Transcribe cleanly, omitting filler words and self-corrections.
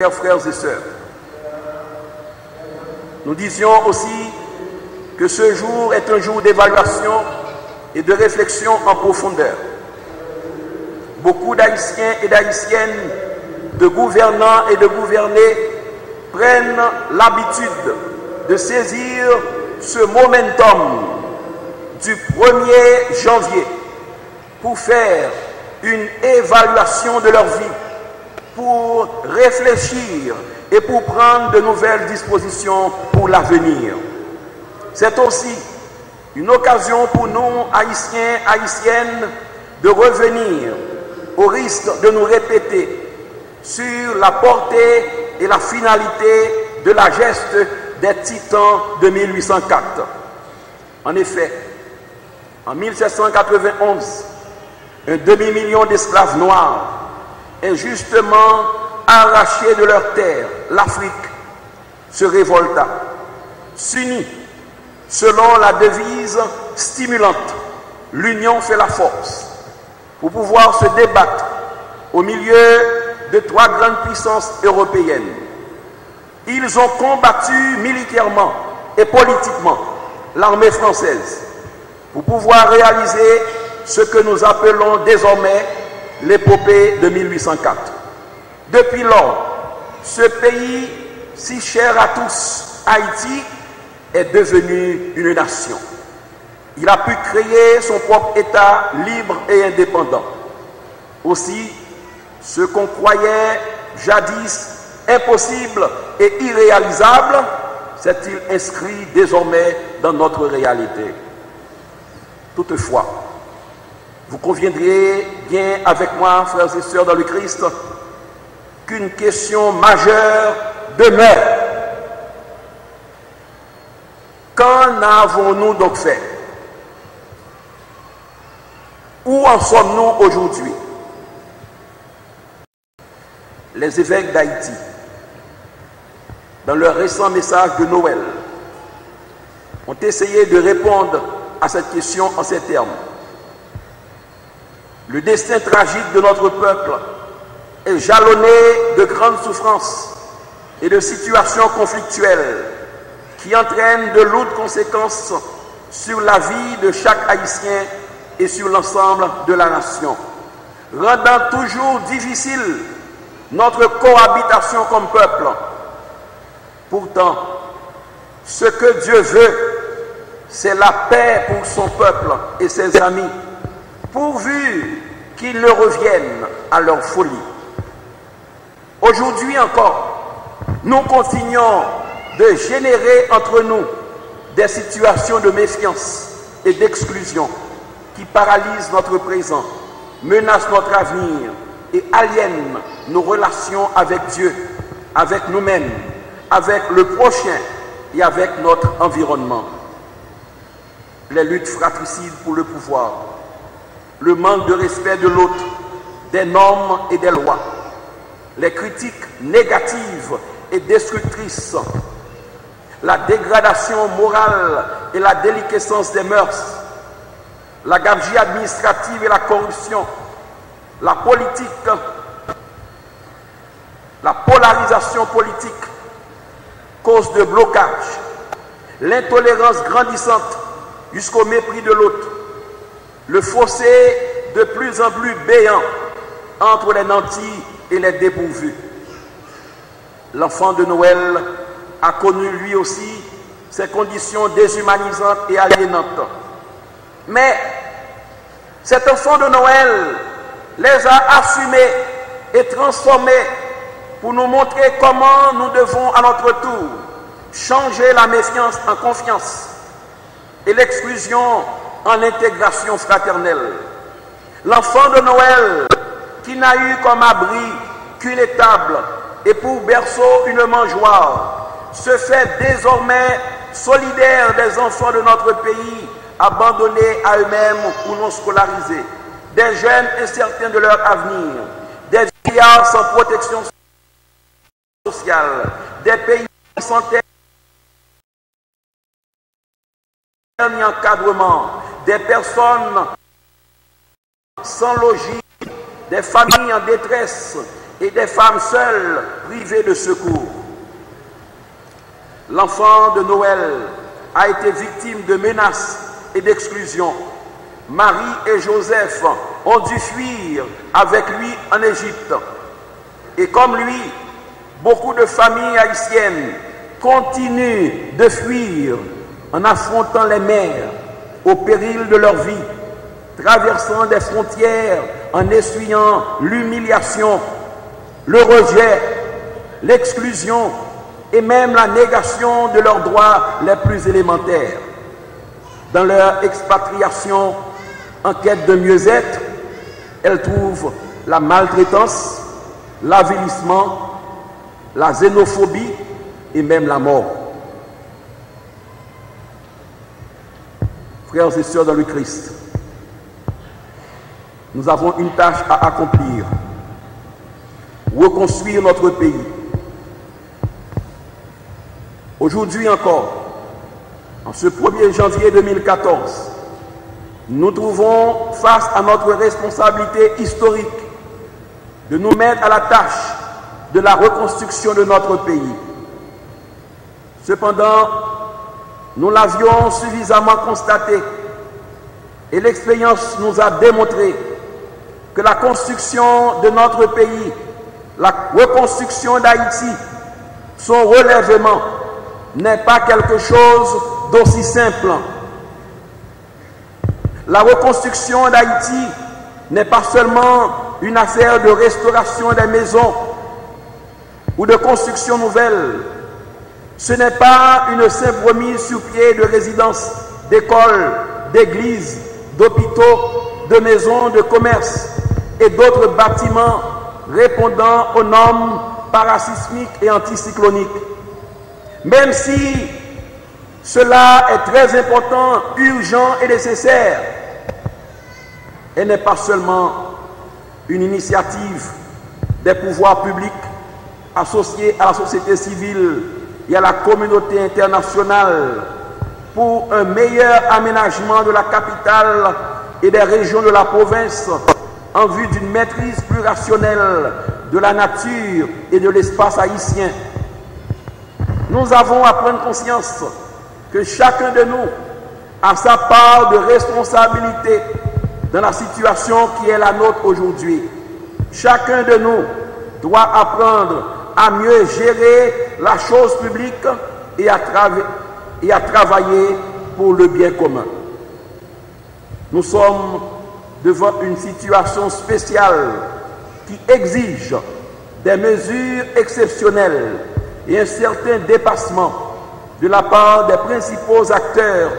Chers frères et sœurs, nous disions aussi que ce jour est un jour d'évaluation et de réflexion en profondeur. Beaucoup d'Haïtiens et d'Haïtiennes, de gouvernants et de gouvernés prennent l'habitude de saisir ce momentum du 1er janvier pour faire une évaluation de leur vie, pour réfléchir et pour prendre de nouvelles dispositions pour l'avenir. C'est aussi une occasion pour nous, Haïtiens, Haïtiennes, de revenir au risque de nous répéter sur la portée et la finalité de la geste des titans de 1804. En effet, en 1791, un demi-million d'esclaves noirs, injustement arrachés de leur terre, l'Afrique, se révolta, s'unit selon la devise stimulante « L'union fait la force » pour pouvoir se débattre au milieu de 3 grandes puissances européennes. Ils ont combattu militairement et politiquement l'armée française pour pouvoir réaliser ce que nous appelons désormais l'épopée de 1804. Depuis lors, ce pays si cher à tous, Haïti, est devenu une nation. Il a pu créer son propre État libre et indépendant. Aussi, ce qu'on croyait jadis impossible et irréalisable, s'est-il inscrit désormais dans notre réalité. Toutefois, vous conviendriez bien avec moi, frères et sœurs dans le Christ, qu'une question majeure demeure. Qu'en avons-nous donc fait? Où en sommes-nous aujourd'hui? Les évêques d'Haïti, dans leur récent message de Noël, ont essayé de répondre à cette question en ces termes. Le destin tragique de notre peuple est jalonné de grandes souffrances et de situations conflictuelles qui entraînent de lourdes conséquences sur la vie de chaque Haïtien et sur l'ensemble de la nation, rendant toujours difficile notre cohabitation comme peuple. Pourtant, ce que Dieu veut, c'est la paix pour son peuple et ses amis, pourvu qu'ils ne reviennent à leur folie. Aujourd'hui encore, nous continuons de générer entre nous des situations de méfiance et d'exclusion qui paralysent notre présent, menacent notre avenir et aliènent nos relations avec Dieu, avec nous-mêmes, avec le prochain et avec notre environnement. Les luttes fratricides pour le pouvoir, le manque de respect de l'autre, des normes et des lois, les critiques négatives et destructrices, la dégradation morale et la déliquescence des mœurs, la gabegie administrative et la corruption, la politique, la polarisation politique, cause de blocage, l'intolérance grandissante jusqu'au mépris de l'autre, le fossé de plus en plus béant entre les nantis et les dépourvus. L'enfant de Noël a connu lui aussi ces conditions déshumanisantes et aliénantes. Mais cet enfant de Noël les a assumés et transformés pour nous montrer comment nous devons à notre tour changer la méfiance en confiance et l'exclusion en intégration fraternelle. L'enfant de Noël qui n'a eu comme abri qu'une étable et pour berceau une mangeoire se fait désormais solidaire des enfants de notre pays abandonnés à eux-mêmes ou non scolarisés, des jeunes incertains de leur avenir, des vieillards sans protection sociale, des pays sans terre ni encadrement, des personnes sans logis, des familles en détresse et des femmes seules privées de secours. L'enfant de Noël a été victime de menaces et d'exclusion. Marie et Joseph ont dû fuir avec lui en Égypte. Et comme lui, beaucoup de familles haïtiennes continuent de fuir en affrontant les mers au péril de leur vie, traversant des frontières en essuyant l'humiliation, le rejet, l'exclusion et même la négation de leurs droits les plus élémentaires. Dans leur expatriation en quête de mieux-être, elles trouvent la maltraitance, l'avilissement, la xénophobie et même la mort. Frères et sœurs dans le Christ, nous avons une tâche à accomplir: reconstruire notre pays. Aujourd'hui encore, en ce 1er janvier 2014, nous trouvons face à notre responsabilité historique de nous mettre à la tâche de la reconstruction de notre pays. Cependant, nous l'avions suffisamment constaté et l'expérience nous a démontré que la construction de notre pays, la reconstruction d'Haïti, son relèvement n'est pas quelque chose d'aussi simple. La reconstruction d'Haïti n'est pas seulement une affaire de restauration des maisons ou de construction nouvelle. Ce n'est pas une simple remise sur pied de résidences, d'écoles, d'églises, d'hôpitaux, de maisons, de commerce et d'autres bâtiments répondant aux normes parasismiques et anticycloniques. Même si cela est très important, urgent et nécessaire, elle n'est pas seulement une initiative des pouvoirs publics associés à la société civile et à la communauté internationale pour un meilleur aménagement de la capitale et des régions de la province en vue d'une maîtrise plus rationnelle de la nature et de l'espace haïtien. Nous avons à prendre conscience que chacun de nous a sa part de responsabilité dans la situation qui est la nôtre aujourd'hui. Chacun de nous doit apprendre à mieux gérer la chose publique et à travailler pour le bien commun. Nous sommes devant une situation spéciale qui exige des mesures exceptionnelles et un certain dépassement de la part des principaux acteurs